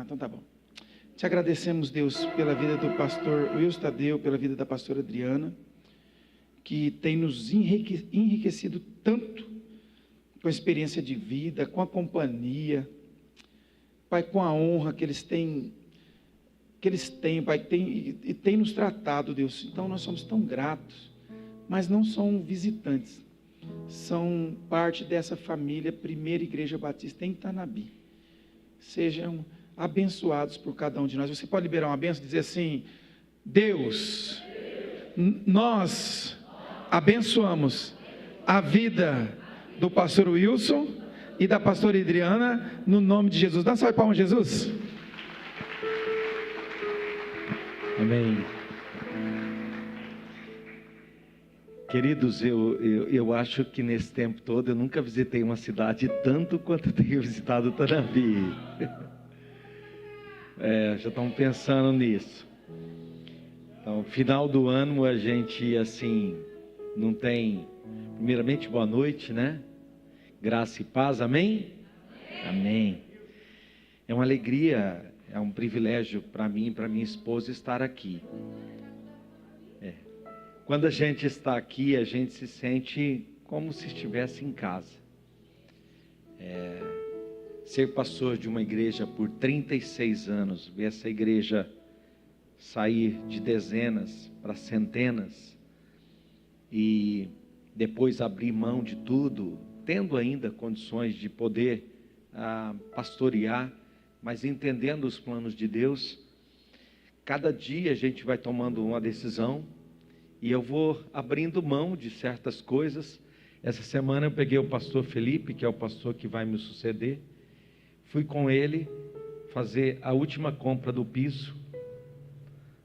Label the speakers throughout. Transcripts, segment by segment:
Speaker 1: Então tá bom. Te agradecemos, Deus, pela vida do pastor Wilson Tadeu, pela vida da pastora Adriana, que tem nos enriquecido tanto com a experiência de vida, com a companhia, Pai, com a honra que eles têm, Pai, e tem nos tratado, Deus. Então nós somos tão gratos, mas não são visitantes, são parte dessa família, Primeira Igreja Batista em Tanabi. Sejam abençoados por cada um de nós. Você pode liberar uma bênção e dizer assim: Deus, nós abençoamos a vida do pastor Wilson e da pastora Adriana, no nome de Jesus. Dá uma salva de palmas, Jesus.
Speaker 2: Amém. Queridos, eu acho que nesse tempo todo eu nunca visitei uma cidade tanto quanto eu tenho visitado Tanabi. Já estamos pensando nisso. Então, final do ano a gente, assim, não tem... Primeiramente, boa noite, né? Graça e paz, amém? Amém. É uma alegria, é um privilégio para mim e para minha esposa estar aqui. Quando a gente está aqui, a gente se sente como se estivesse em casa. Ser pastor de uma igreja por 36 anos, ver essa igreja sair de dezenas para centenas e depois abrir mão de tudo, tendo ainda condições de poder pastorear, mas entendendo os planos de Deus. Cada dia a gente vai tomando uma decisão e eu vou abrindo mão de certas coisas. Essa semana eu peguei o pastor Felipe, que é o pastor que vai me suceder, fui com ele fazer a última compra do piso,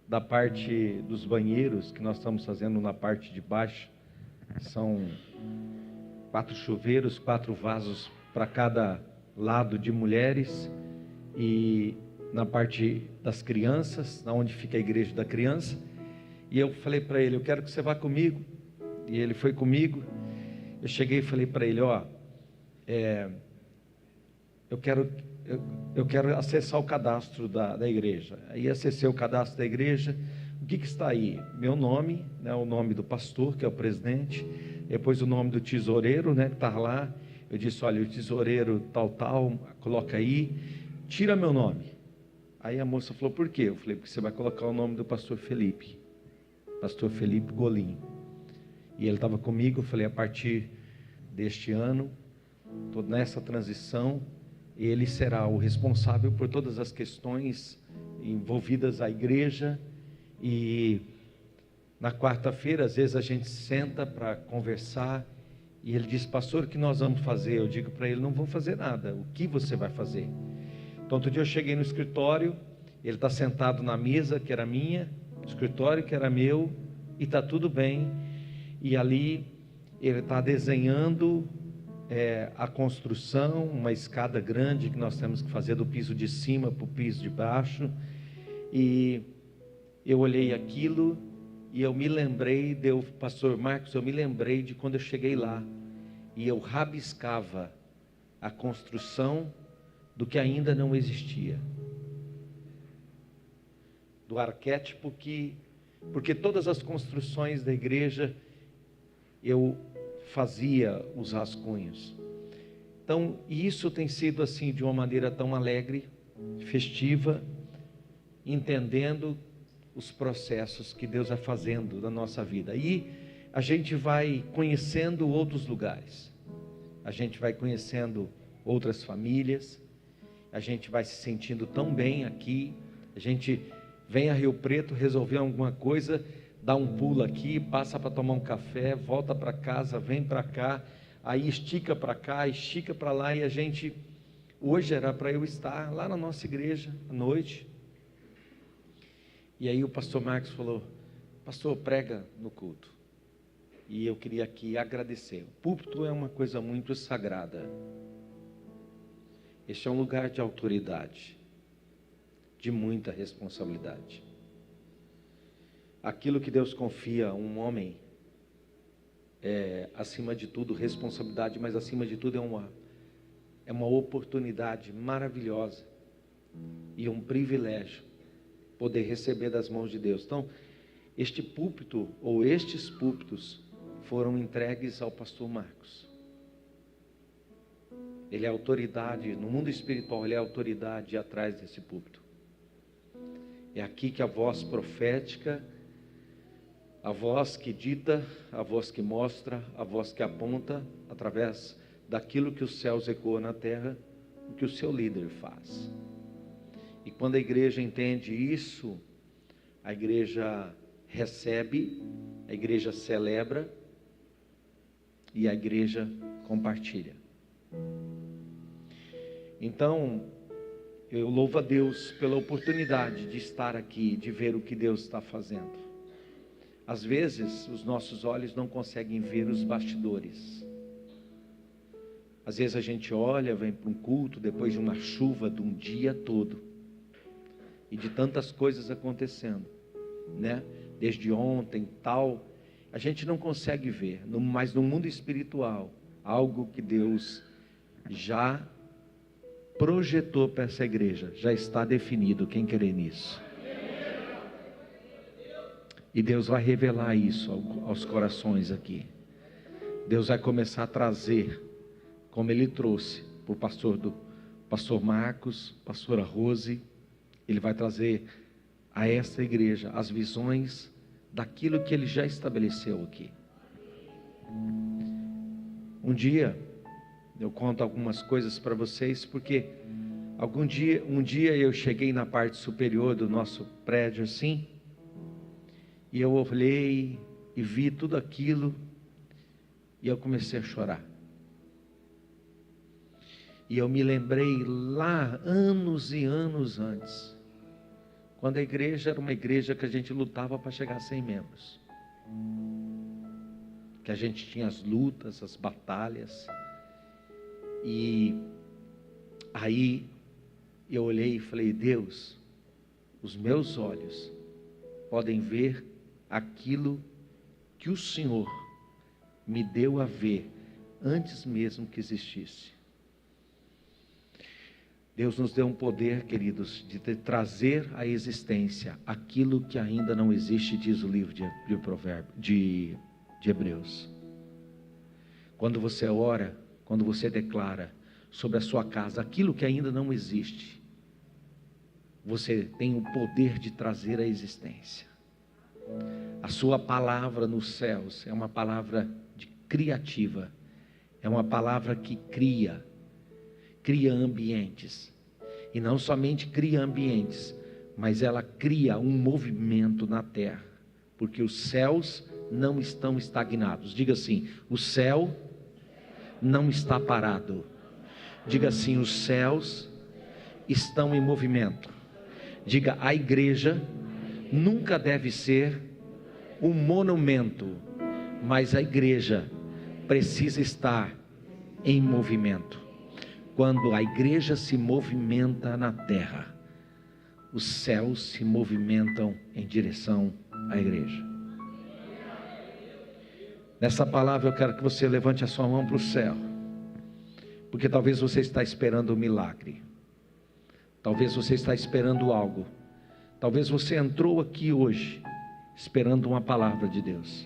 Speaker 2: da parte dos banheiros, que nós estamos fazendo na parte de baixo. São 4 chuveiros, 4 vasos para cada lado de mulheres, e na parte das crianças, onde fica a igreja da criança. E eu falei para ele: eu quero que você vá comigo. E ele foi comigo. Eu cheguei e falei para ele: eu quero acessar o cadastro da igreja. Aí acessei o cadastro da igreja. O que está aí? Meu nome, né, o nome do pastor, que é o presidente, depois o nome do tesoureiro, né, que está lá. Eu disse: olha, o tesoureiro tal, coloca aí, tira meu nome. Aí a moça falou: por quê? Eu falei: porque você vai colocar o nome do pastor Felipe Golim. E ele estava comigo. Eu falei: a partir deste ano, estou nessa transição, ele será o responsável por todas as questões envolvidas à igreja. E na quarta-feira, às vezes a gente senta para conversar, e ele diz: pastor, o que nós vamos fazer? Eu digo para ele: não vou fazer nada. O que você vai fazer? Então, outro dia eu cheguei no escritório, ele está sentado na mesa que era minha, no escritório que era meu, e está tudo bem. E ali ele está desenhando a construção, uma escada grande que nós temos que fazer do piso de cima para o piso de baixo. E eu olhei aquilo e eu me lembrei, pastor Marcos, eu me lembrei de quando eu cheguei lá e eu rabiscava a construção do que ainda não existia, do arquétipo porque todas as construções da igreja eu fazia os rascunhos. Então, isso tem sido assim, de uma maneira tão alegre, festiva, entendendo os processos que Deus vai fazendo na nossa vida. E a gente vai conhecendo outros lugares, a gente vai conhecendo outras famílias, a gente vai se sentindo tão bem aqui. A gente vem a Rio Preto resolver alguma coisa, dá um pulo aqui, passa para tomar um café, volta para casa, vem para cá, aí estica para cá, estica para lá. E a gente, hoje era para eu estar lá na nossa igreja à noite, e aí o pastor Marcos falou: pastor, prega no culto. E eu queria aqui agradecer. O púlpito é uma coisa muito sagrada. Este é um lugar de autoridade, de muita responsabilidade. Aquilo que Deus confia a um homem é, acima de tudo, responsabilidade, mas acima de tudo é uma oportunidade maravilhosa e um privilégio poder receber das mãos de Deus. Então, este púlpito, ou estes púlpitos, foram entregues ao pastor Marcos. Ele é autoridade, no mundo espiritual, ele é autoridade atrás desse púlpito. É aqui que a voz profética, a voz que dita, a voz que mostra, a voz que aponta, através daquilo que os céus ecoam na terra, o que o seu líder faz. E quando a igreja entende isso, a igreja recebe, a igreja celebra e a igreja compartilha. Então, eu louvo a Deus pela oportunidade de estar aqui, de ver o que Deus está fazendo. Às vezes, os nossos olhos não conseguem ver os bastidores. Às vezes a gente olha, vem para um culto, depois de uma chuva de um dia todo, e de tantas coisas acontecendo, né? Desde ontem, tal, a gente não consegue ver, mas no mundo espiritual, algo que Deus já projetou para essa igreja, já está definido. Quem crê nisso? E Deus vai revelar isso aos corações aqui. Deus vai começar a trazer, como Ele trouxe para o pastor Marcos, pastora Rose, Ele vai trazer a essa igreja as visões daquilo que Ele já estabeleceu aqui. Um dia, eu conto algumas coisas para vocês, porque um dia eu cheguei na parte superior do nosso prédio assim, e eu olhei e vi tudo aquilo, e eu comecei a chorar. E eu me lembrei lá, anos e anos antes, quando a igreja era uma igreja que a gente lutava para chegar a 100 membros. Que a gente tinha as lutas, as batalhas. E aí eu olhei e falei: Deus, os meus olhos podem ver aquilo que o Senhor me deu a ver antes mesmo que existisse. Deus nos deu um poder, queridos, de trazer à existência aquilo que ainda não existe, diz o livro de Hebreus. Quando você ora, quando você declara sobre a sua casa aquilo que ainda não existe, você tem o poder de trazer à existência. A sua palavra nos céus é uma palavra criativa, é uma palavra que cria ambientes, e não somente cria ambientes, mas ela cria um movimento na terra, porque os céus não estão estagnados. Diga assim: o céu não está parado. Diga assim: os céus estão em movimento. Diga: a igreja nunca deve ser um monumento, mas a igreja precisa estar em movimento. Quando a igreja se movimenta na terra, os céus se movimentam em direção à igreja. Nessa palavra eu quero que você levante a sua mão para o céu, porque talvez você está esperando um milagre, talvez você está esperando algo, talvez você entrou aqui hoje esperando uma palavra de Deus,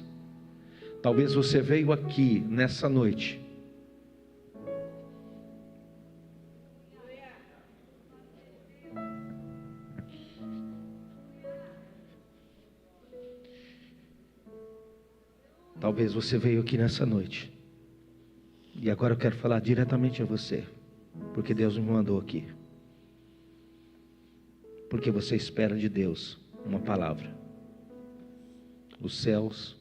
Speaker 2: talvez você veio aqui nessa noite talvez você veio aqui nessa noite, e agora eu quero falar diretamente a você, porque Deus me mandou aqui, porque você espera de Deus uma palavra. Os céus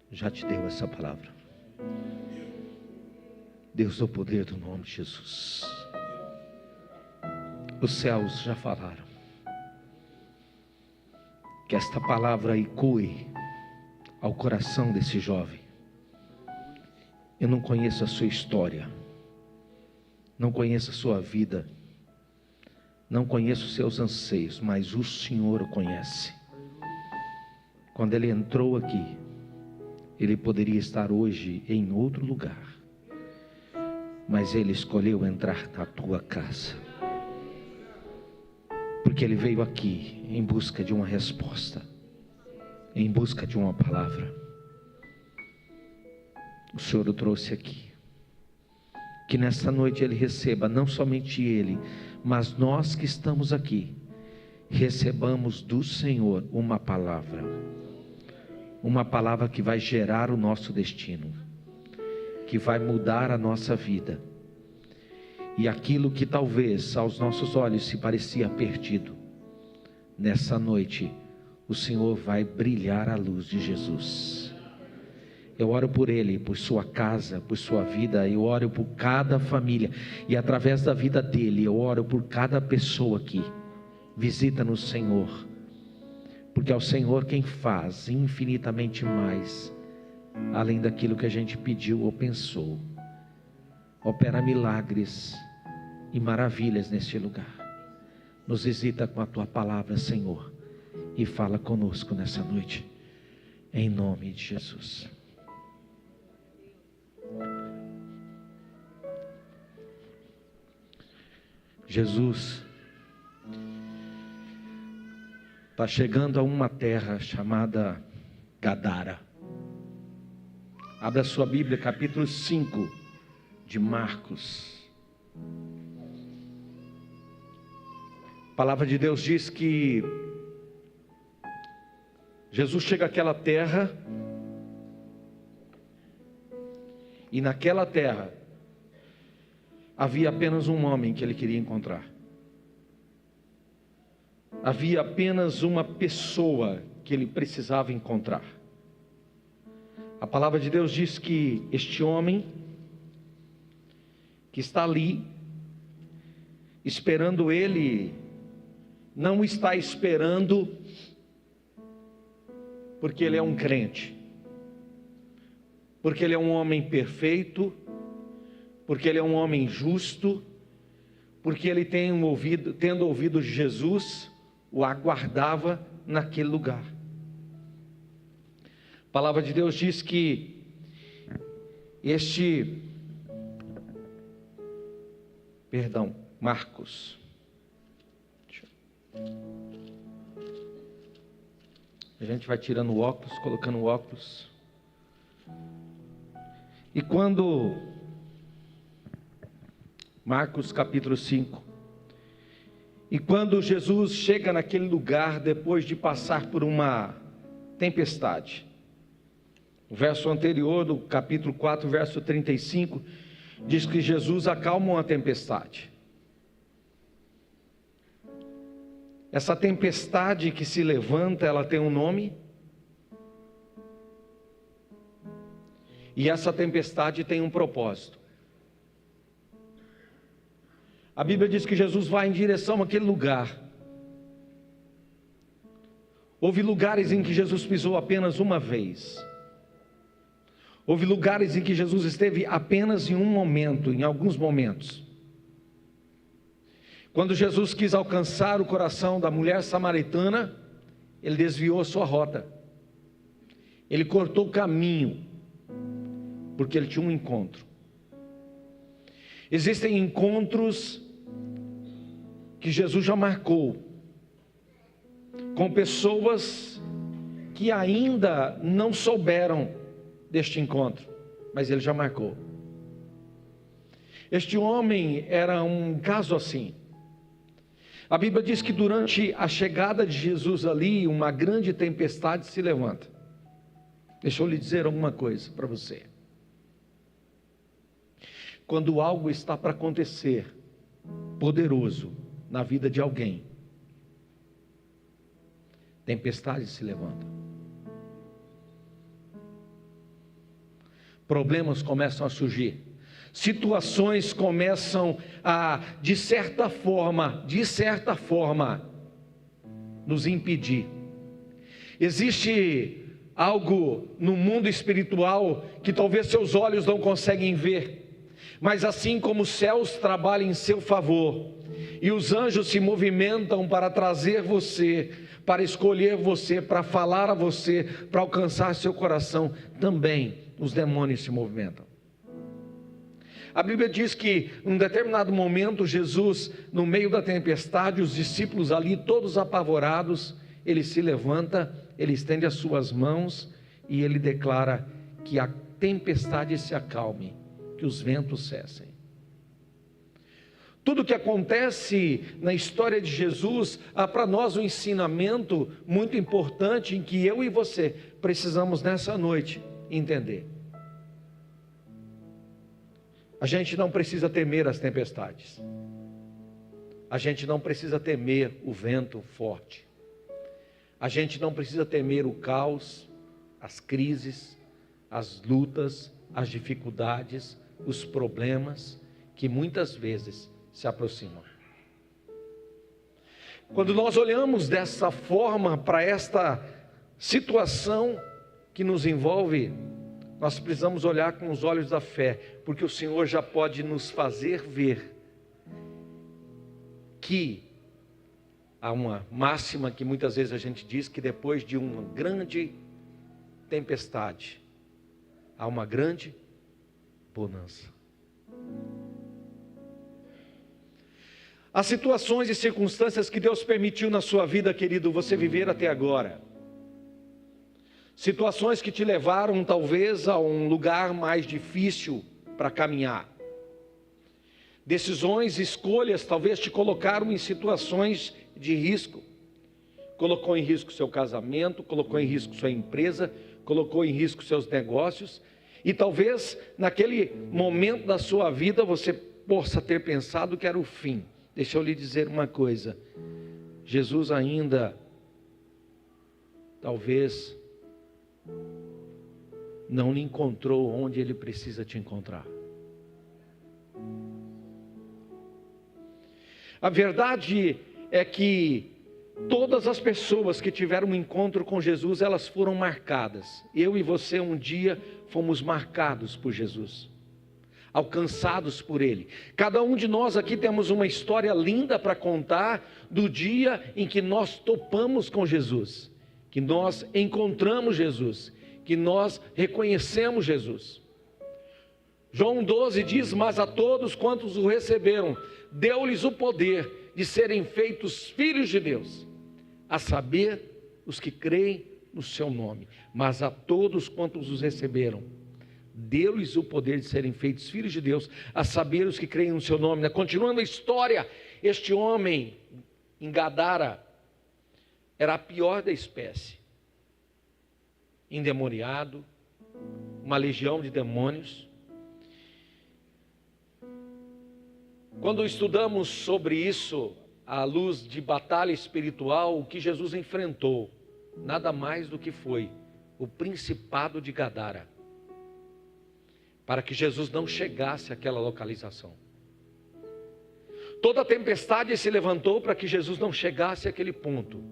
Speaker 2: já te deu essa palavra. Deus do poder do nome de Jesus. Os céus já falaram. Que esta palavra ecoe ao coração desse jovem. Eu não conheço a sua história, não conheço a sua vida, não conheço os seus anseios, mas o Senhor o conhece. Quando ele entrou aqui, ele poderia estar hoje em outro lugar, mas ele escolheu entrar na tua casa. porque ele veio aqui em busca de uma resposta, em busca de uma palavra. O Senhor o trouxe aqui. Que nesta noite ele receba, não somente ele, mas nós que estamos aqui, recebamos do Senhor uma palavra que vai gerar o nosso destino, que vai mudar a nossa vida, e aquilo que talvez aos nossos olhos se parecia perdido, nessa noite o Senhor vai brilhar a luz de Jesus. Eu oro por ele, por sua casa, por sua vida. Eu oro por cada família, e através da vida dele eu oro por cada pessoa aqui. Visita-nos, Senhor, porque é o Senhor quem faz infinitamente mais, além daquilo que a gente pediu ou pensou. Opera milagres e maravilhas neste lugar. Nos visita com a tua palavra, Senhor, e fala conosco nessa noite, em nome de Jesus. Jesus está chegando a uma terra chamada Gadara. Abra a sua Bíblia, capítulo 5 de Marcos. A palavra de Deus diz que Jesus chega àquela terra, e naquela terra havia apenas um homem que ele queria encontrar. Havia apenas uma pessoa que ele precisava encontrar. A palavra de Deus diz que este homem que está ali esperando ele, não está esperando porque ele é um crente, porque ele é um homem perfeito, porque ele é um homem justo, porque ele tendo ouvido Jesus, o aguardava naquele lugar. A palavra de Deus diz que Marcos, a gente vai tirando o óculos, colocando o óculos, e quando Marcos capítulo 5, e quando Jesus chega naquele lugar, depois de passar por uma tempestade, o verso anterior do capítulo 4, verso 35, diz que Jesus acalma uma tempestade. Essa tempestade que se levanta, ela tem um nome, e essa tempestade tem um propósito. A Bíblia diz que Jesus vai em direção àquele lugar. Houve lugares em que Jesus pisou apenas uma vez. Houve lugares em que Jesus esteve apenas em um momento, em alguns momentos. Quando Jesus quis alcançar o coração da mulher samaritana, ele desviou sua rota. Ele cortou o caminho, porque ele tinha um encontro. Existem encontros que Jesus já marcou com pessoas que ainda não souberam deste encontro, mas ele já marcou. Este homem era um caso assim. A Bíblia diz que durante a chegada de Jesus ali, uma grande tempestade se levanta. Deixa eu lhe dizer alguma coisa para você. Quando algo está para acontecer, poderoso, na vida de alguém, tempestades se levantam. Problemas começam a surgir. Situações começam a, de certa forma, nos impedir. Existe algo no mundo espiritual que talvez seus olhos não conseguem ver, mas assim como os céus trabalham em seu favor, e os anjos se movimentam para trazer você, para escolher você, para falar a você, para alcançar seu coração, também os demônios se movimentam. A Bíblia diz que em um determinado momento Jesus, no meio da tempestade, os discípulos ali todos apavorados, ele se levanta, ele estende as suas mãos e ele declara que a tempestade se acalme, que os ventos cessem. Tudo que acontece na história de Jesus há para nós um ensinamento muito importante em que eu e você precisamos nessa noite entender. A gente não precisa temer as tempestades. A gente não precisa temer o vento forte. A gente não precisa temer o caos, as crises, as lutas, as dificuldades, os problemas que muitas vezes se aproximam. Quando nós olhamos dessa forma para esta situação que nos envolve, nós precisamos olhar com os olhos da fé, porque o Senhor já pode nos fazer ver que há uma máxima que muitas vezes a gente diz que depois de uma grande tempestade, há uma grande bonança. As situações e circunstâncias que Deus permitiu na sua vida, querido, você viver até agora. Situações que te levaram talvez a um lugar mais difícil para caminhar. Decisões, escolhas, talvez te colocaram em situações de risco. Colocou em risco seu casamento, colocou em risco sua empresa, colocou em risco seus negócios. E talvez naquele momento da sua vida você possa ter pensado que era o fim. Deixa eu lhe dizer uma coisa. Jesus ainda, talvez, não lhe encontrou onde Ele precisa te encontrar. A verdade é que todas as pessoas que tiveram um encontro com Jesus, elas foram marcadas. Eu e você um dia fomos marcados por Jesus, alcançados por Ele. Cada um de nós aqui temos uma história linda para contar do dia em que nós topamos com Jesus, que nós encontramos Jesus, que nós reconhecemos Jesus. João 12 diz: mas a todos quantos o receberam, deu-lhes o poder de serem feitos filhos de Deus, a saber, os que creem no seu nome. Mas a todos quantos os receberam, deu-lhes o poder de serem feitos filhos de Deus, a saber, os que creem no seu nome. Continuando a história, este homem em Gadara era a pior da espécie, endemoniado, uma legião de demônios. Quando estudamos sobre isso, à luz de batalha espiritual, o que Jesus enfrentou, nada mais do que foi o principado de Gadara, para que Jesus não chegasse àquela localização. Toda a tempestade se levantou para que Jesus não chegasse àquele ponto.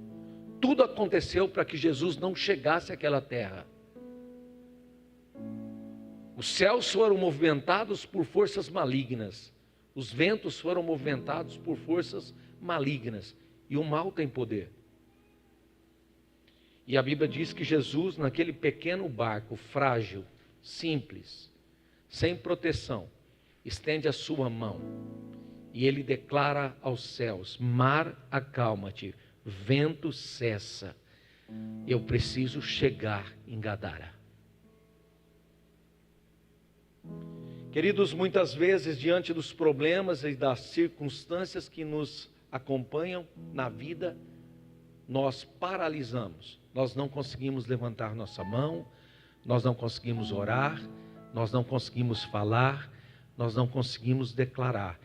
Speaker 2: Tudo aconteceu para que Jesus não chegasse àquela terra. Os céus foram movimentados por forças malignas. Os ventos foram movimentados por forças malignas. E o mal tem poder. E a Bíblia diz que Jesus, naquele pequeno barco, frágil, simples, sem proteção, estende a sua mão. E ele declara aos céus: mar, acalma-te, vento, cessa. Eu preciso chegar em Gadara. Queridos, muitas vezes diante dos problemas e das circunstâncias que nos acompanham na vida, nós paralisamos, nós não conseguimos levantar nossa mão, nós não conseguimos orar, nós não conseguimos falar, nós não conseguimos declarar.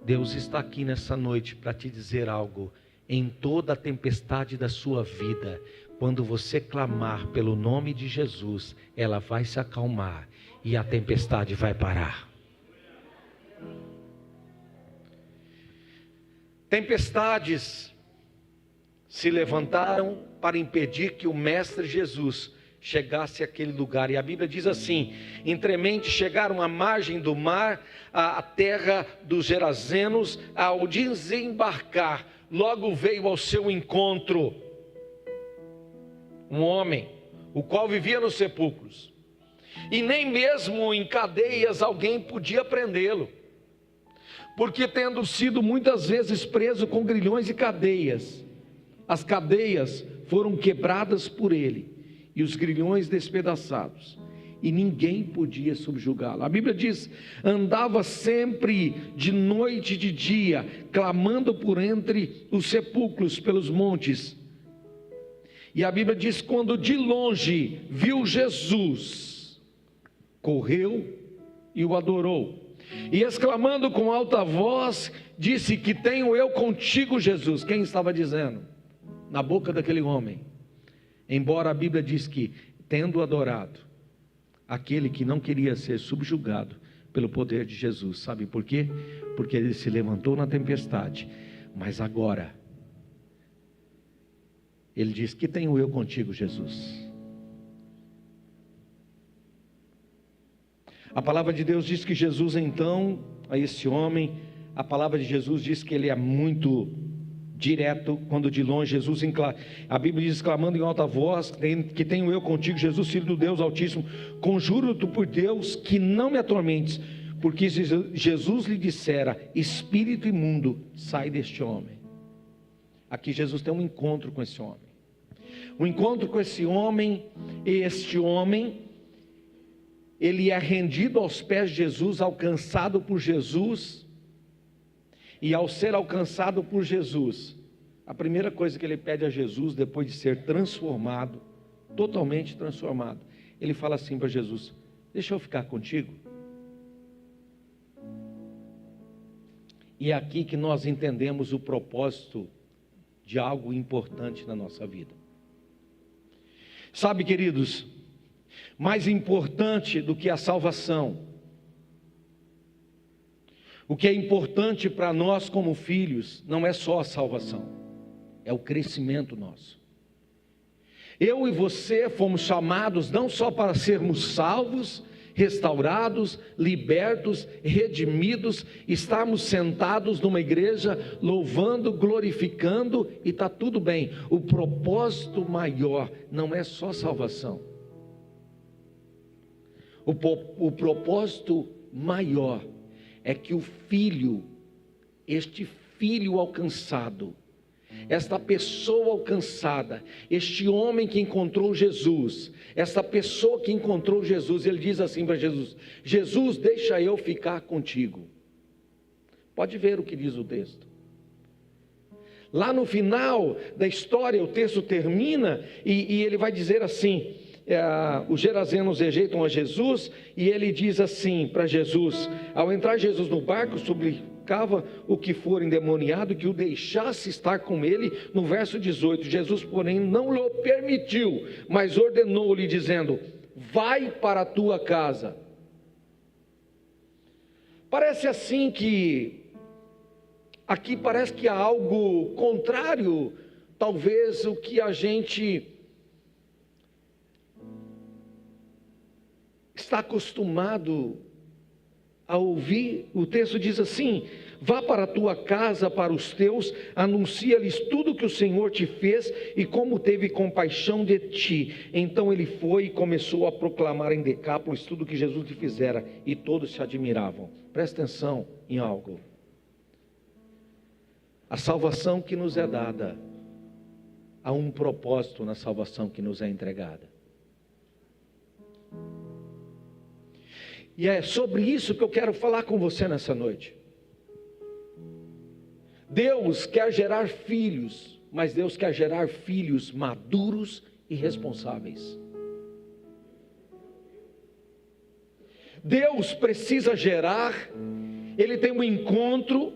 Speaker 2: Deus está aqui nessa noite para te dizer algo. Em toda a tempestade da sua vida, quando você clamar pelo nome de Jesus, ela vai se acalmar e a tempestade vai parar. Tempestades se levantaram para impedir que o Mestre Jesus chegasse àquele lugar. E a Bíblia diz assim: entremente chegaram à margem do mar, à terra dos Gerazenos. Ao desembarcar, logo veio ao seu encontro um homem, o qual vivia nos sepulcros. e nem mesmo em cadeias alguém podia prendê-lo, porque tendo sido muitas vezes preso com grilhões e cadeias, as cadeias foram quebradas por ele, e os grilhões despedaçados, e ninguém podia subjugá-lo. A Bíblia diz: andava sempre de noite e de dia, clamando por entre os sepulcros, pelos montes. E a Bíblia diz: quando de longe viu Jesus, correu e o adorou, e exclamando com alta voz, disse: que tenho eu contigo, Jesus? Quem estava dizendo? Na boca daquele homem. Embora a Bíblia diz que, tendo adorado, aquele que não queria ser subjugado pelo poder de Jesus. Sabe por quê? Porque ele se levantou na tempestade, mas agora ele diz: que tenho eu contigo, Jesus? A palavra de Deus diz que Jesus, então, a esse homem, a palavra de Jesus diz que ele é muito direto. Quando de longe Jesus, a Bíblia diz, clamando em alta voz: que tenho eu contigo, Jesus, Filho do Deus Altíssimo, conjuro-te por Deus que não me atormentes, porque Jesus lhe dissera: espírito imundo, sai deste homem. Aqui Jesus tem um encontro com esse homem, e este homem, ele é rendido aos pés de Jesus, alcançado por Jesus. E ao ser alcançado por Jesus, a primeira coisa que ele pede a Jesus, depois de ser transformado, totalmente transformado, ele fala assim para Jesus: deixa eu ficar contigo. E é aqui que nós entendemos o propósito de algo importante na nossa vida. Sabe, queridos, mais importante do que a salvação, o que é importante para nós como filhos, não é só a salvação, é o crescimento nosso. Eu e você fomos chamados não só para sermos salvos, restaurados, libertos, redimidos, estarmos sentados numa igreja, louvando, glorificando, e está tudo bem. O propósito maior não é só salvação. O propósito maior é que o filho, este filho alcançado, esta pessoa alcançada, este homem que encontrou Jesus, esta pessoa que encontrou Jesus, ele diz assim para Jesus: Jesus, deixa eu ficar contigo. Pode ver o que diz o texto. Lá no final da história, o texto termina e ele vai dizer assim: os gerazenos rejeitam a Jesus, e ele diz assim para Jesus, ao entrar Jesus no barco, suplicava o que for endemoniado que o deixasse estar com ele. No verso 18, Jesus porém não lhe permitiu, mas ordenou-lhe dizendo: vai para a tua casa. Parece assim que aqui parece que há algo contrário, talvez o que a gente está acostumado a ouvir. O texto diz assim: vá para a tua casa, para os teus, anuncia-lhes tudo que o Senhor te fez e como teve compaixão de ti. Então ele foi e começou a proclamar em Decápolis tudo que Jesus lhe fizera, e todos se admiravam. Presta atenção em algo: a salvação que nos é dada, há um propósito na salvação que nos é entregada. E é sobre isso que eu quero falar com você nessa noite. Deus quer gerar filhos, mas Deus quer gerar filhos maduros e responsáveis. Deus precisa gerar, Ele tem um encontro,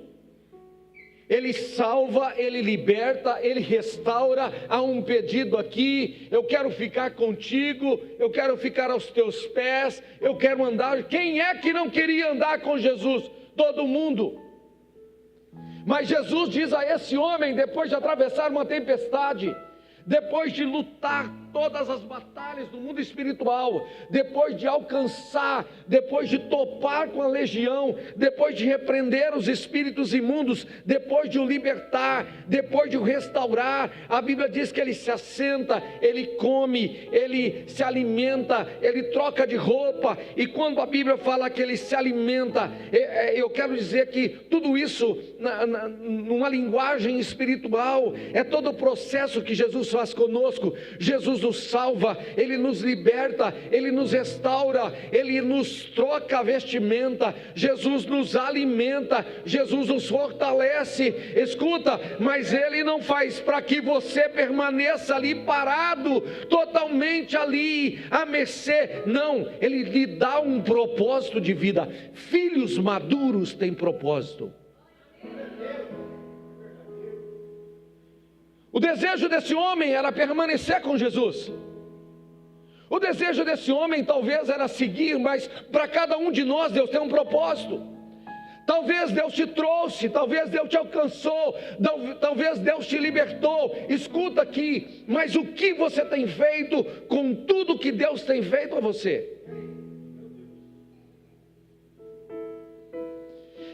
Speaker 2: Ele salva, Ele liberta, Ele restaura. Há um pedido aqui: eu quero ficar contigo, eu quero ficar aos teus pés, eu quero andar. Quem é que não queria andar com Jesus? Todo mundo. Mas Jesus diz a esse homem, depois de atravessar uma tempestade, depois de lutar todas as batalhas do mundo espiritual, depois de alcançar, depois de topar com a legião, depois de repreender os espíritos imundos, depois de o libertar, depois de o restaurar, a Bíblia diz que ele se assenta, ele come, ele se alimenta, ele troca de roupa. E quando a Bíblia fala que ele se alimenta, eu quero dizer que tudo isso, numa linguagem espiritual, é todo o processo que Jesus faz conosco. Jesus nos salva, Ele nos liberta, Ele nos restaura, Ele nos troca a vestimenta, Jesus nos alimenta, Jesus nos fortalece. Escuta, mas Ele não faz para que você permaneça ali parado, totalmente ali, à mercê. Não, Ele lhe dá um propósito de vida. Filhos maduros têm propósito. O desejo desse homem era permanecer com Jesus. O desejo desse homem talvez era seguir, mas para cada um de nós Deus tem um propósito. Talvez Deus te trouxe, talvez Deus te alcançou, talvez Deus te libertou. Escuta aqui, mas o que você tem feito com tudo que Deus tem feito a você?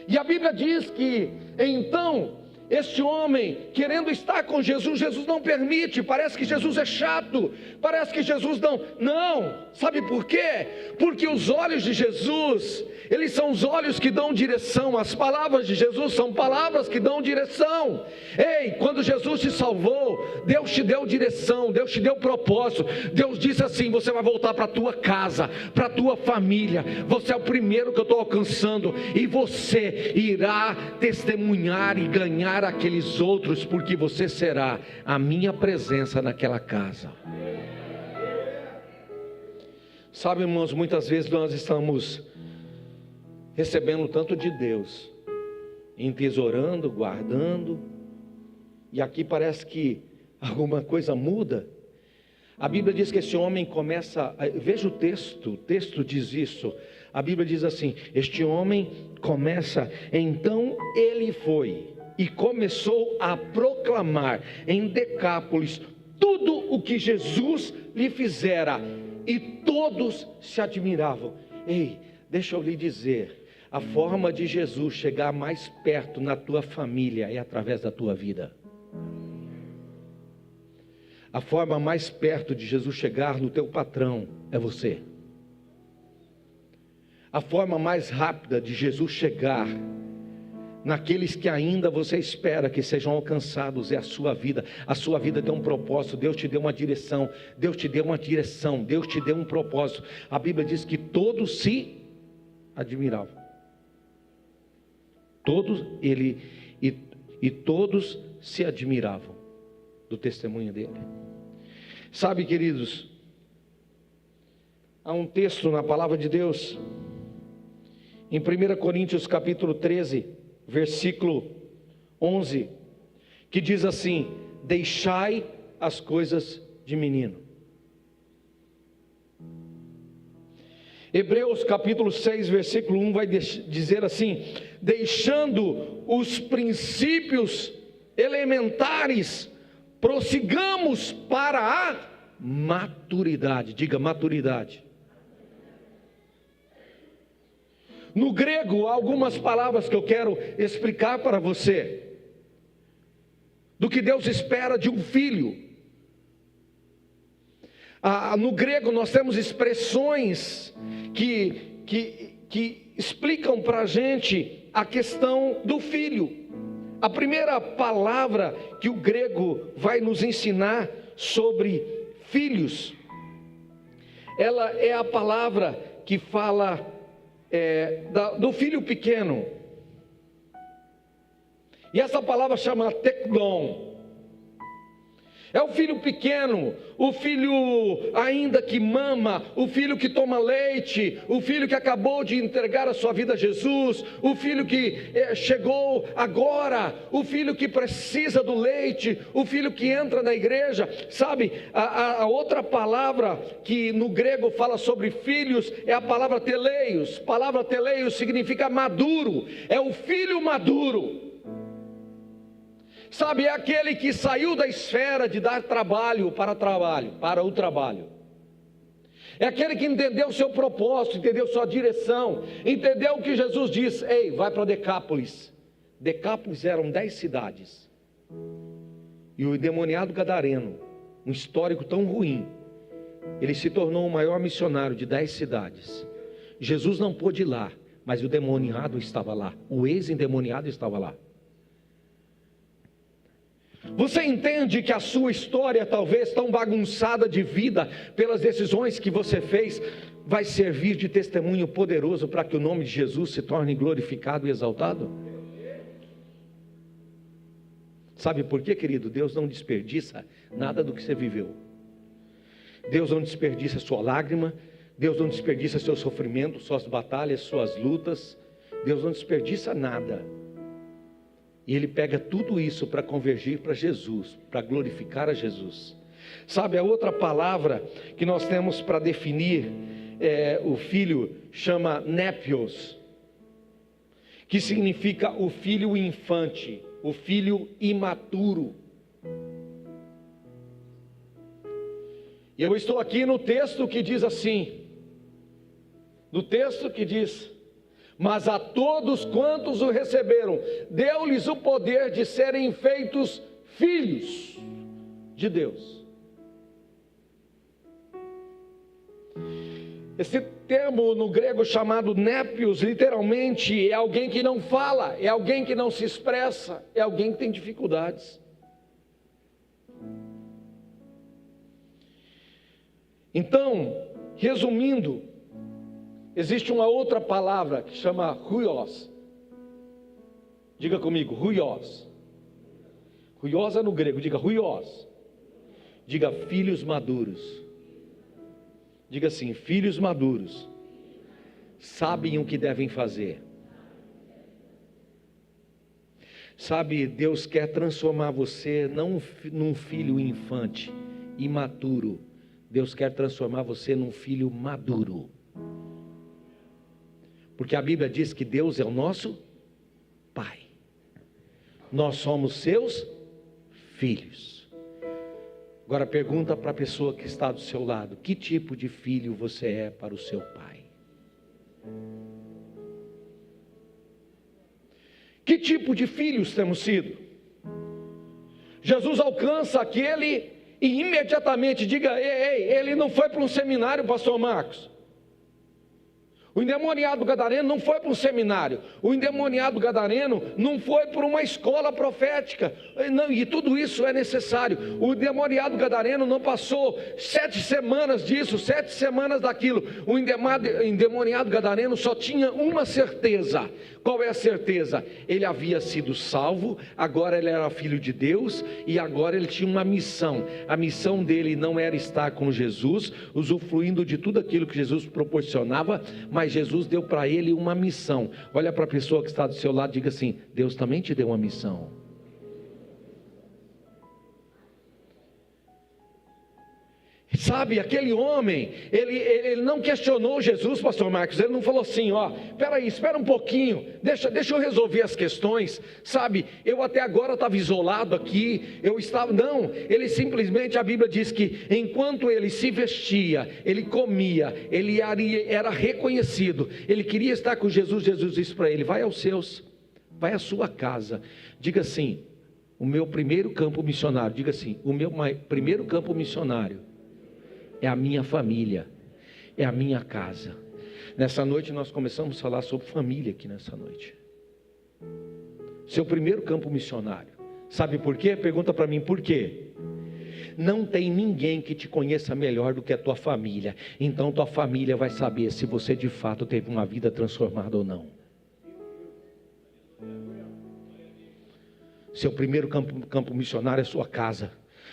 Speaker 2: E a Bíblia diz que então este homem, querendo estar com Jesus, Jesus não permite. Parece que Jesus é chato, parece que Jesus não, sabe por quê? Porque os olhos de Jesus, eles são os olhos que dão direção. As palavras de Jesus são palavras que dão direção. Ei, quando Jesus te salvou, Deus te deu direção, Deus te deu propósito. Deus disse assim: você vai voltar para a tua casa, para a tua família, você é o primeiro que eu estou alcançando, e você irá testemunhar e ganhar aqueles outros, porque você será a minha presença naquela casa. Sabe, irmãos, muitas vezes nós estamos recebendo tanto de Deus, entesourando, guardando, e aqui parece que alguma coisa muda. A Bíblia diz que esse homem começa, veja o texto diz isso. A Bíblia diz assim: este homem começa, então ele foi e começou a proclamar em Decápolis tudo o que Jesus lhe fizera, e todos se admiravam. Ei, deixa eu lhe dizer, a forma de Jesus chegar mais perto na tua família é através da tua vida. A forma mais perto de Jesus chegar no teu patrão é você. A forma mais rápida de Jesus chegar naqueles que ainda você espera que sejam alcançados é a sua vida. A sua vida tem um propósito. Deus te deu uma direção, Deus te deu uma direção, Deus te deu um propósito. A Bíblia diz que todos se admiravam. Todos todos se admiravam do testemunho dele. Sabe, queridos, há um texto na palavra de Deus, em 1 Coríntios capítulo 13, versículo 11, que diz assim: deixai as coisas de menino. Hebreus capítulo 6, versículo 1 vai dizer assim: deixando os princípios elementares, prossigamos para a maturidade. Diga maturidade. No grego, há algumas palavras que eu quero explicar para você, do que Deus espera de um filho. No grego nós temos expressões que explicam para a gente a questão do filho. A primeira palavra que o grego vai nos ensinar sobre filhos, ela é a palavra que fala do filho pequeno, e essa palavra chama teknon. É o filho pequeno, o filho ainda que mama, o filho que toma leite, o filho que acabou de entregar a sua vida a Jesus, o filho que chegou agora, o filho que precisa do leite, o filho que entra na igreja. Sabe, a outra palavra que no grego fala sobre filhos é a palavra teleios. A palavra teleios significa maduro, é o filho maduro. Sabe, é aquele que saiu da esfera de dar trabalho, para o trabalho. É aquele que entendeu o seu propósito, entendeu sua direção, entendeu o que Jesus disse: ei, vai para Decápolis. Decápolis eram 10 cidades. E o endemoniado gadareno, um histórico tão ruim, ele se tornou o maior missionário de 10 cidades. Jesus não pôde ir lá, mas o demoniado estava lá, o ex-endemoniado estava lá. Você entende que a sua história, talvez tão bagunçada de vida, pelas decisões que você fez, vai servir de testemunho poderoso para que o nome de Jesus se torne glorificado e exaltado? Sabe por quê, querido? Deus não desperdiça nada do que você viveu. Deus não desperdiça sua lágrima, Deus não desperdiça seu sofrimento, suas batalhas, suas lutas. Deus não desperdiça nada. E Ele pega tudo isso para convergir para Jesus, para glorificar a Jesus. Sabe, a outra palavra que nós temos para definir o filho chama népios, que significa o filho infante, o filho imaturo. E eu estou aqui no texto que diz assim, mas a todos quantos o receberam, deu-lhes o poder de serem feitos filhos de Deus. Esse termo no grego chamado népios, literalmente é alguém que não fala, é alguém que não se expressa, é alguém que tem dificuldades. Então, resumindo, existe uma outra palavra que chama huios. Diga comigo, huios. Huios é no grego, diga huios. Diga filhos maduros. Diga assim, filhos maduros sabem o que devem fazer. Sabe, Deus quer transformar você não num filho infante, imaturo. Deus quer transformar você num filho maduro. Porque a Bíblia diz que Deus é o nosso Pai. Nós somos seus filhos. Agora pergunta para a pessoa que está do seu lado: que tipo de filho você é para o seu pai? Que tipo de filhos temos sido? Jesus alcança aquele e imediatamente, diga, ele não foi para um seminário, pastor Marcos. O endemoniado gadareno não foi para um seminário. O endemoniado gadareno não foi para uma escola profética. Não, e tudo isso é necessário. O endemoniado gadareno não passou 7 semanas disso, 7 semanas daquilo. O endemoniado gadareno só tinha uma certeza. Qual é a certeza? Ele havia sido salvo, agora ele era filho de Deus e agora ele tinha uma missão. A missão dele não era estar com Jesus, usufruindo de tudo aquilo que Jesus proporcionava, mas Jesus deu para ele uma missão. Olha para a pessoa que está do seu lado e diga assim: Deus também te deu uma missão. Sabe, aquele homem, ele não questionou Jesus, pastor Marcos. Ele não falou assim: espera um pouquinho, deixa eu resolver as questões. Sabe, eu até agora estava isolado aqui, não, ele simplesmente, a Bíblia diz que enquanto ele se vestia, ele comia, ele era reconhecido, ele queria estar com Jesus. Jesus disse para ele: vai aos seus, vai à sua casa, diga assim: o meu primeiro campo missionário, diga assim, o meu primeiro campo missionário é a minha família, é a minha casa. Nessa noite nós começamos a falar sobre família aqui nessa noite. Seu primeiro campo missionário. Sabe por quê? Pergunta para mim, por quê? Não tem ninguém que te conheça melhor do que a tua família. Então tua família vai saber se você de fato teve uma vida transformada ou não. Seu primeiro campo missionário é sua casa,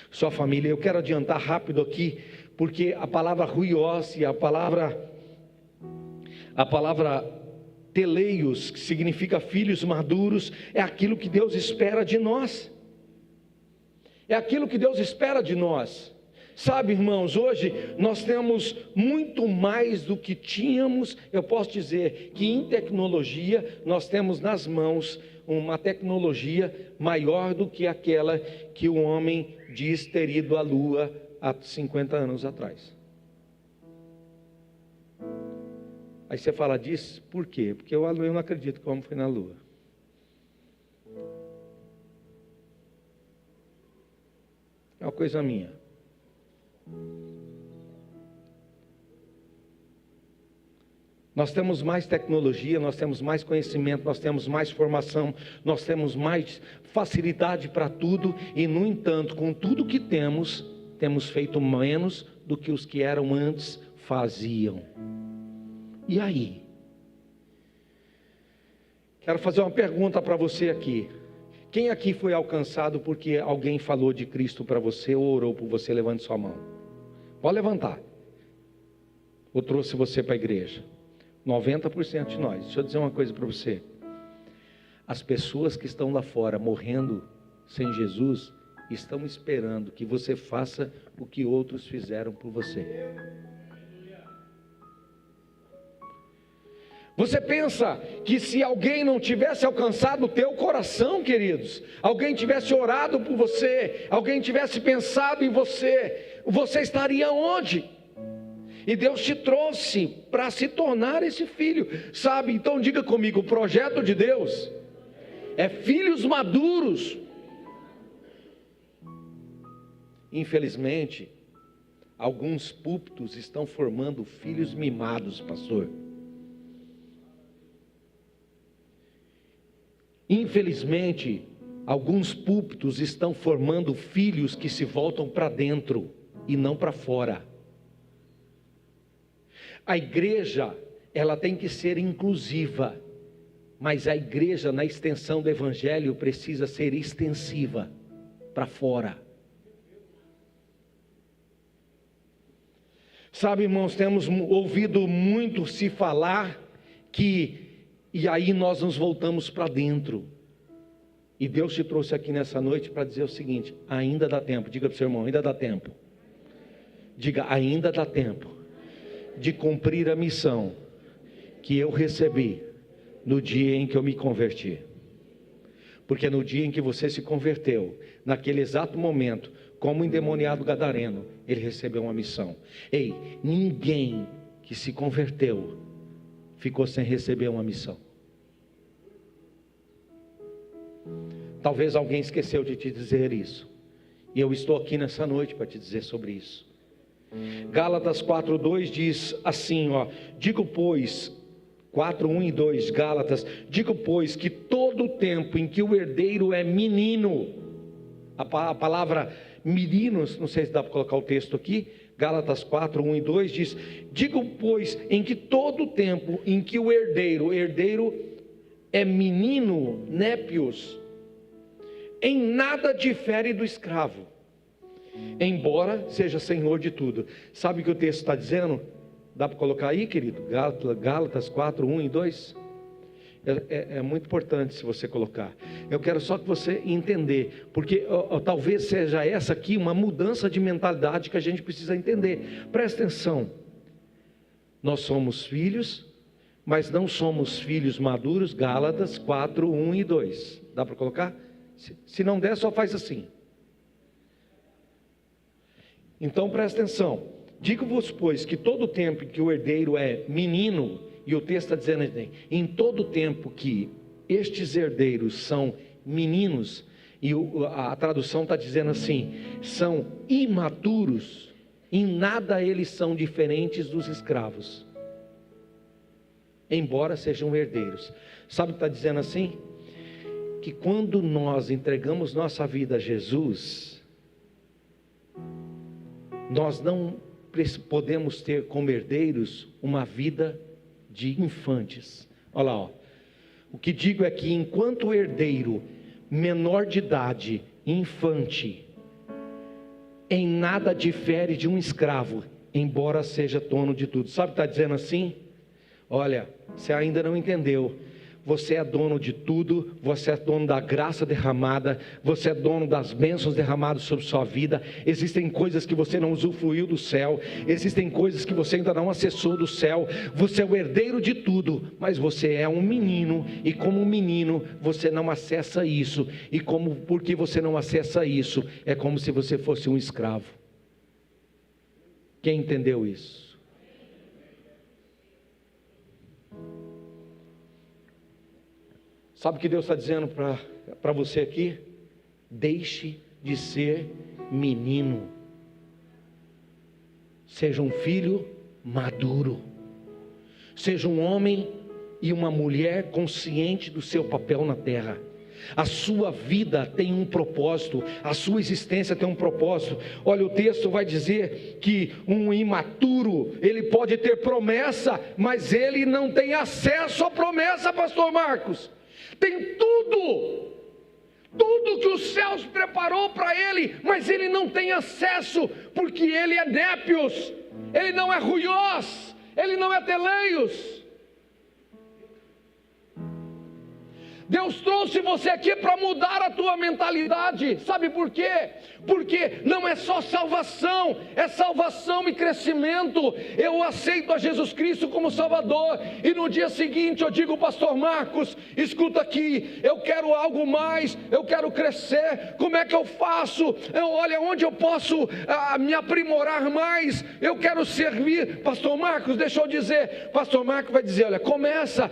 Speaker 2: sua família. Eu quero adiantar rápido aqui, porque a palavra huios e a palavra teleios, que significa filhos maduros, é aquilo que Deus espera de nós. É aquilo que Deus espera de nós. Sabe, irmãos, hoje nós temos muito mais do que tínhamos. Eu posso dizer que em tecnologia nós temos nas mãos uma tecnologia maior do que aquela que o homem diz ter ido à Lua há 50 anos atrás. Aí você fala disso, por quê? Porque eu não acredito que o homem foi na Lua. É uma coisa minha. Nós temos mais tecnologia, nós temos mais conhecimento, nós temos mais formação, nós temos mais facilidade para tudo, e no entanto, com tudo que temos feito menos do que os que eram antes faziam. E aí? Quero fazer uma pergunta para você aqui. Quem aqui foi alcançado porque alguém falou de Cristo para você ou orou por você? Levante sua mão. Pode levantar. Ou trouxe você para a igreja? 90% de nós. Deixa eu dizer uma coisa para você. As pessoas que estão lá fora morrendo sem Jesus estão esperando que você faça o que outros fizeram por você. Você pensa que se alguém não tivesse alcançado o teu coração, queridos, alguém tivesse orado por você, alguém tivesse pensado em você, você estaria onde? E Deus te trouxe para se tornar esse filho, sabe? Então diga comigo, o projeto de Deus é filhos maduros. Infelizmente, alguns púlpitos estão formando filhos mimados, pastor. Infelizmente, alguns púlpitos estão formando filhos que se voltam para dentro e não para fora. A igreja, ela tem que ser inclusiva, mas a igreja, na extensão do evangelho, precisa ser extensiva para fora. Sabe, irmãos, temos ouvido muito se falar e aí nós nos voltamos para dentro. E Deus te trouxe aqui nessa noite para dizer o seguinte: ainda dá tempo. Diga para o seu irmão, ainda dá tempo. Diga, ainda dá tempo de cumprir a missão que eu recebi no dia em que eu me converti. Porque no dia em que você se converteu, naquele exato momento, como o endemoniado gadareno, ele recebeu uma missão. Ei, ninguém que se converteu ficou sem receber uma missão. Talvez alguém esqueceu de te dizer isso, e eu estou aqui nessa noite para te dizer sobre isso. Gálatas 4:2 diz assim, digo pois, 4:1 e 2, Gálatas, digo pois que todo o tempo em que o herdeiro é menino, a palavra meninos, não sei se dá para colocar o texto aqui, Gálatas 4:1 e 2 diz, digo pois em que todo o tempo em que o herdeiro é menino, népios, em nada difere do escravo, embora seja senhor de tudo. Sabe o que o texto está dizendo? Dá para colocar aí, querido? Gálatas 4:1 e 2. É muito importante se você colocar. Eu quero só que você entender, porque talvez seja essa aqui uma mudança de mentalidade que a gente precisa entender. Presta atenção. Nós somos filhos, mas não somos filhos maduros. Gálatas 4:1 e 2. Dá para colocar? Se não der, só faz assim. Então presta atenção. Digo-vos, pois, que todo o tempo que o herdeiro é menino, e o texto está dizendo, em todo o tempo que estes herdeiros são meninos, e a tradução está dizendo assim, são imaturos, em nada eles são diferentes dos escravos, embora sejam herdeiros. Sabe o que está dizendo assim? Que quando nós entregamos nossa vida a Jesus, nós não podemos ter como herdeiros uma vida de infantes. Olha lá, o que digo é que enquanto o herdeiro menor de idade, infante, em nada difere de um escravo, embora seja dono de tudo. Sabe o que está dizendo assim? Olha, você ainda não entendeu. você é dono de tudo, você é dono da graça derramada, você é dono das bênçãos derramadas sobre sua vida. Existem coisas que você não usufruiu do céu, existem coisas que você ainda não acessou do céu. Você é o herdeiro de tudo, mas você é um menino, e como um menino você não acessa isso, e porque você não acessa isso, é como se você fosse um escravo. Quem entendeu isso? Sabe o que Deus está dizendo para você aqui? Deixe de ser menino. Seja um filho maduro. Seja um homem e uma mulher consciente do seu papel na terra. A sua vida tem um propósito, a sua existência tem um propósito. Olha, o texto vai dizer que um imaturo, ele pode ter promessa, mas ele não tem acesso à promessa, pastor Marcos. Tem tudo que os céus preparou para ele, mas ele não tem acesso, porque ele é népios, ele não é ruiós, ele não é teleios. Deus trouxe você aqui para mudar a tua mentalidade. Sabe por quê? Porque não é só salvação, é salvação e crescimento. Eu aceito a Jesus Cristo como Salvador, e no dia seguinte eu digo: pastor Marcos, escuta aqui, eu quero algo mais, eu quero crescer. Como é que eu faço? Olha, onde eu posso me aprimorar mais? Eu quero servir. Pastor Marcos, deixa eu dizer, pastor Marcos vai dizer: olha, começa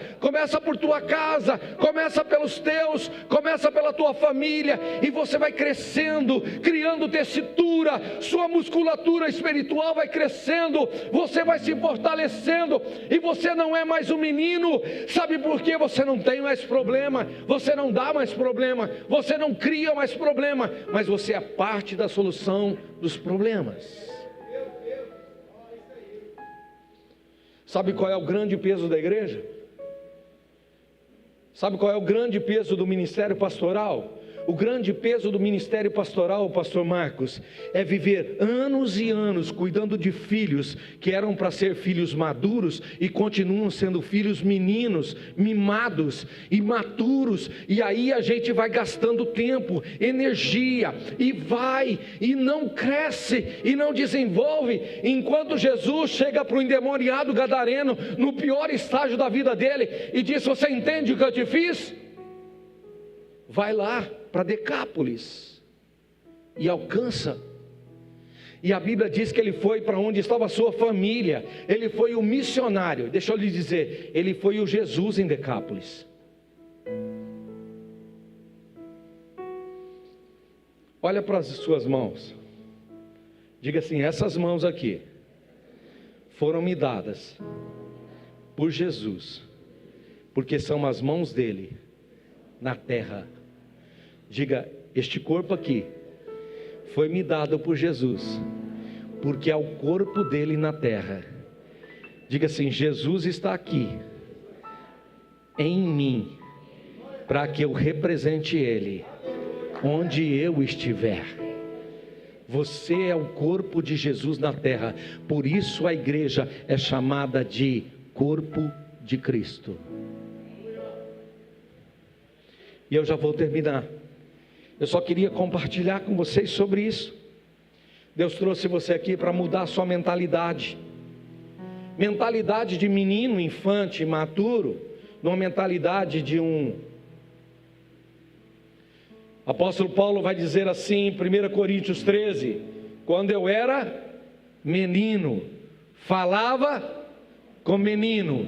Speaker 2: por tua casa, começa pelos teus, começa pela tua família, e você vai crescendo, criando tessitura, sua musculatura espiritual vai crescendo, você vai se fortalecendo, e você não é mais um menino. Sabe por quê? Você não tem mais problema, você não dá mais problema, você não cria mais problema, mas você é parte da solução dos problemas. Sabe qual é o grande peso da igreja? Sabe qual é o grande peso do ministério pastoral? O grande peso do ministério pastoral, pastor Marcos, é viver anos e anos cuidando de filhos que eram para ser filhos maduros e continuam sendo filhos meninos, mimados, imaturos. E aí a gente vai gastando tempo, energia, e não cresce, e não desenvolve. Enquanto Jesus chega para o endemoniado gadareno, no pior estágio da vida dele, e diz: você entende o que eu te fiz? Vai lá para Decápolis e alcança. E a Bíblia diz que ele foi para onde estava a sua família. Ele foi o missionário. Deixa eu lhe dizer, ele foi o Jesus em Decápolis. Olha para as suas mãos. Diga assim: essas mãos aqui foram me dadas por Jesus, porque são as mãos dele na terra. Diga: este corpo aqui foi me dado por Jesus, porque é o corpo dele na terra. Diga assim: Jesus está aqui em mim, para que eu represente ele onde eu estiver. Você é o corpo de Jesus na terra. Por isso a igreja é chamada de corpo de Cristo. E eu já vou terminar. Eu só queria compartilhar com vocês sobre isso. Deus trouxe você aqui para mudar a sua mentalidade. Mentalidade de menino, infante, imaturo, numa mentalidade de um... Apóstolo Paulo vai dizer assim em 1 Coríntios 13: quando eu era menino, falava como menino,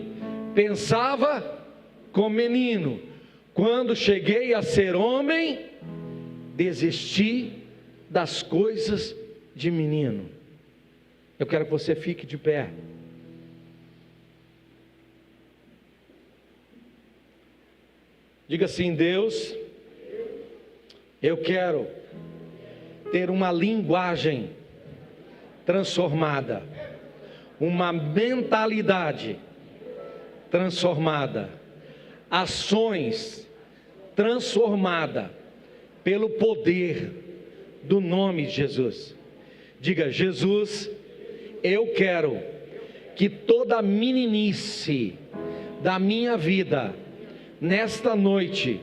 Speaker 2: pensava como menino. Quando cheguei a ser homem, desisti das coisas de menino. Eu quero que você fique de pé. Diga assim: Deus, eu quero ter uma linguagem transformada, uma mentalidade transformada, ações transformadas pelo poder do nome de Jesus. Diga: Jesus, eu quero que toda meninice da minha vida nesta noite,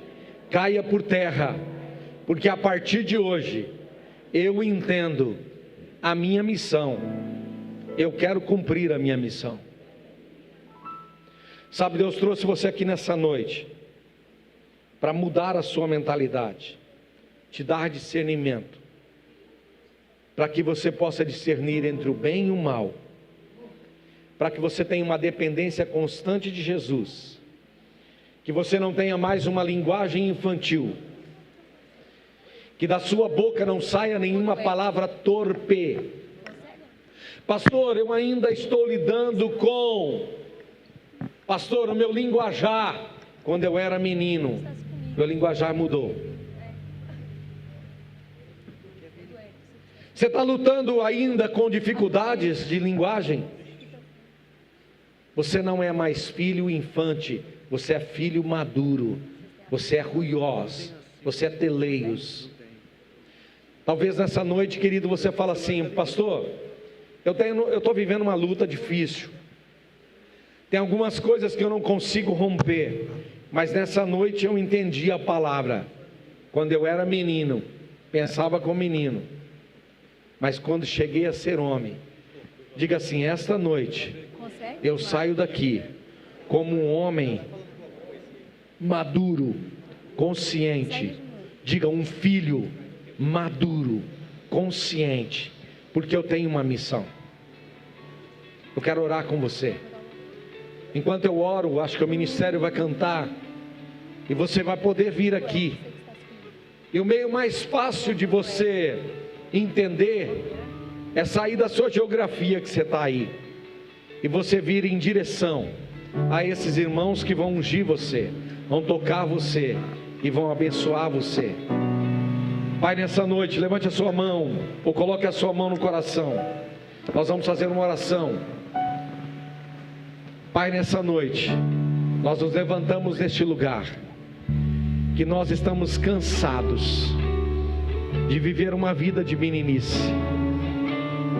Speaker 2: caia por terra, porque a partir de hoje, eu entendo a minha missão, eu quero cumprir a minha missão. Sabe, Deus trouxe você aqui nessa noite, para mudar a sua mentalidade, te dar discernimento, para que você possa discernir entre o bem e o mal, para que você tenha uma dependência constante de Jesus, que você não tenha mais uma linguagem infantil, que da sua boca não saia nenhuma palavra torpe. Pastor, eu ainda estou lidando com, pastor, o meu linguajar, quando eu era menino, meu linguajar mudou. Você está lutando ainda com dificuldades de linguagem? Você não é mais filho infante, você é filho maduro, você é ruiós, você é teleios. Talvez nessa noite, querido, você fala assim: pastor, eu estou vivendo uma luta difícil, tem algumas coisas que eu não consigo romper, mas nessa noite eu entendi a palavra. Quando eu era menino, pensava como menino, mas quando cheguei a ser homem, diga assim: esta noite eu saio daqui como um homem maduro, consciente. Diga: um filho maduro, consciente, porque eu tenho uma missão. Eu quero orar com você. Enquanto eu oro, acho que o ministério vai cantar, e você vai poder vir aqui. E o meio mais fácil de você entender é sair da sua geografia que você está aí, e você vir em direção a esses irmãos que vão ungir você, vão tocar você e vão abençoar você. Pai, nessa noite, levante a sua mão, ou coloque a sua mão no coração. Nós vamos fazer uma oração. Pai, nessa noite, nós nos levantamos neste lugar, que nós estamos cansados de viver uma vida de meninice,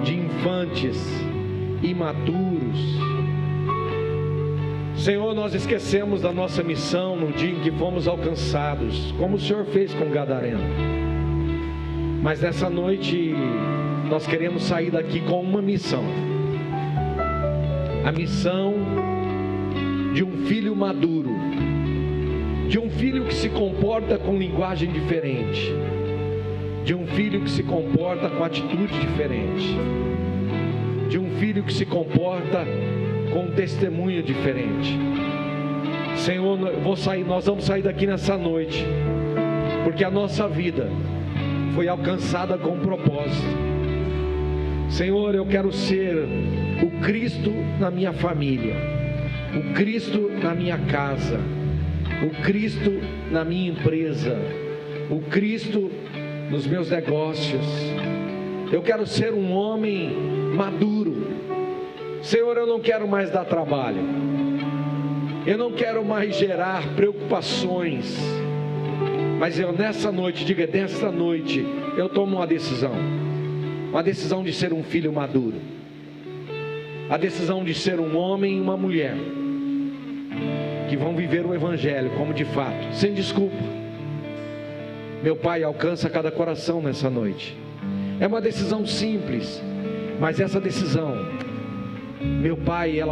Speaker 2: de infantes, imaturos. Senhor, nós esquecemos da nossa missão no dia em que fomos alcançados, como o Senhor fez com o gadareno. Mas nessa noite, nós queremos sair daqui com uma missão. A missão de um filho maduro, de um filho que se comporta com linguagem diferente, de um filho que se comporta com atitude diferente, de um filho que se comporta com um testemunho diferente. Senhor, nós vamos sair daqui nessa noite, porque a nossa vida foi alcançada com um propósito. Senhor, eu quero ser o Cristo na minha família, o Cristo na minha casa, o Cristo na minha empresa, o Cristo nos meus negócios. Eu quero ser um homem maduro. Senhor, eu não quero mais dar trabalho, eu não quero mais gerar preocupações, mas eu nessa noite, diga, nessa noite eu tomo uma decisão de ser um filho maduro, a decisão de ser um homem e uma mulher que vão viver o Evangelho como de fato, sem desculpa. Meu Pai, alcança cada coração nessa noite. É uma decisão simples, mas essa decisão, meu Pai, ela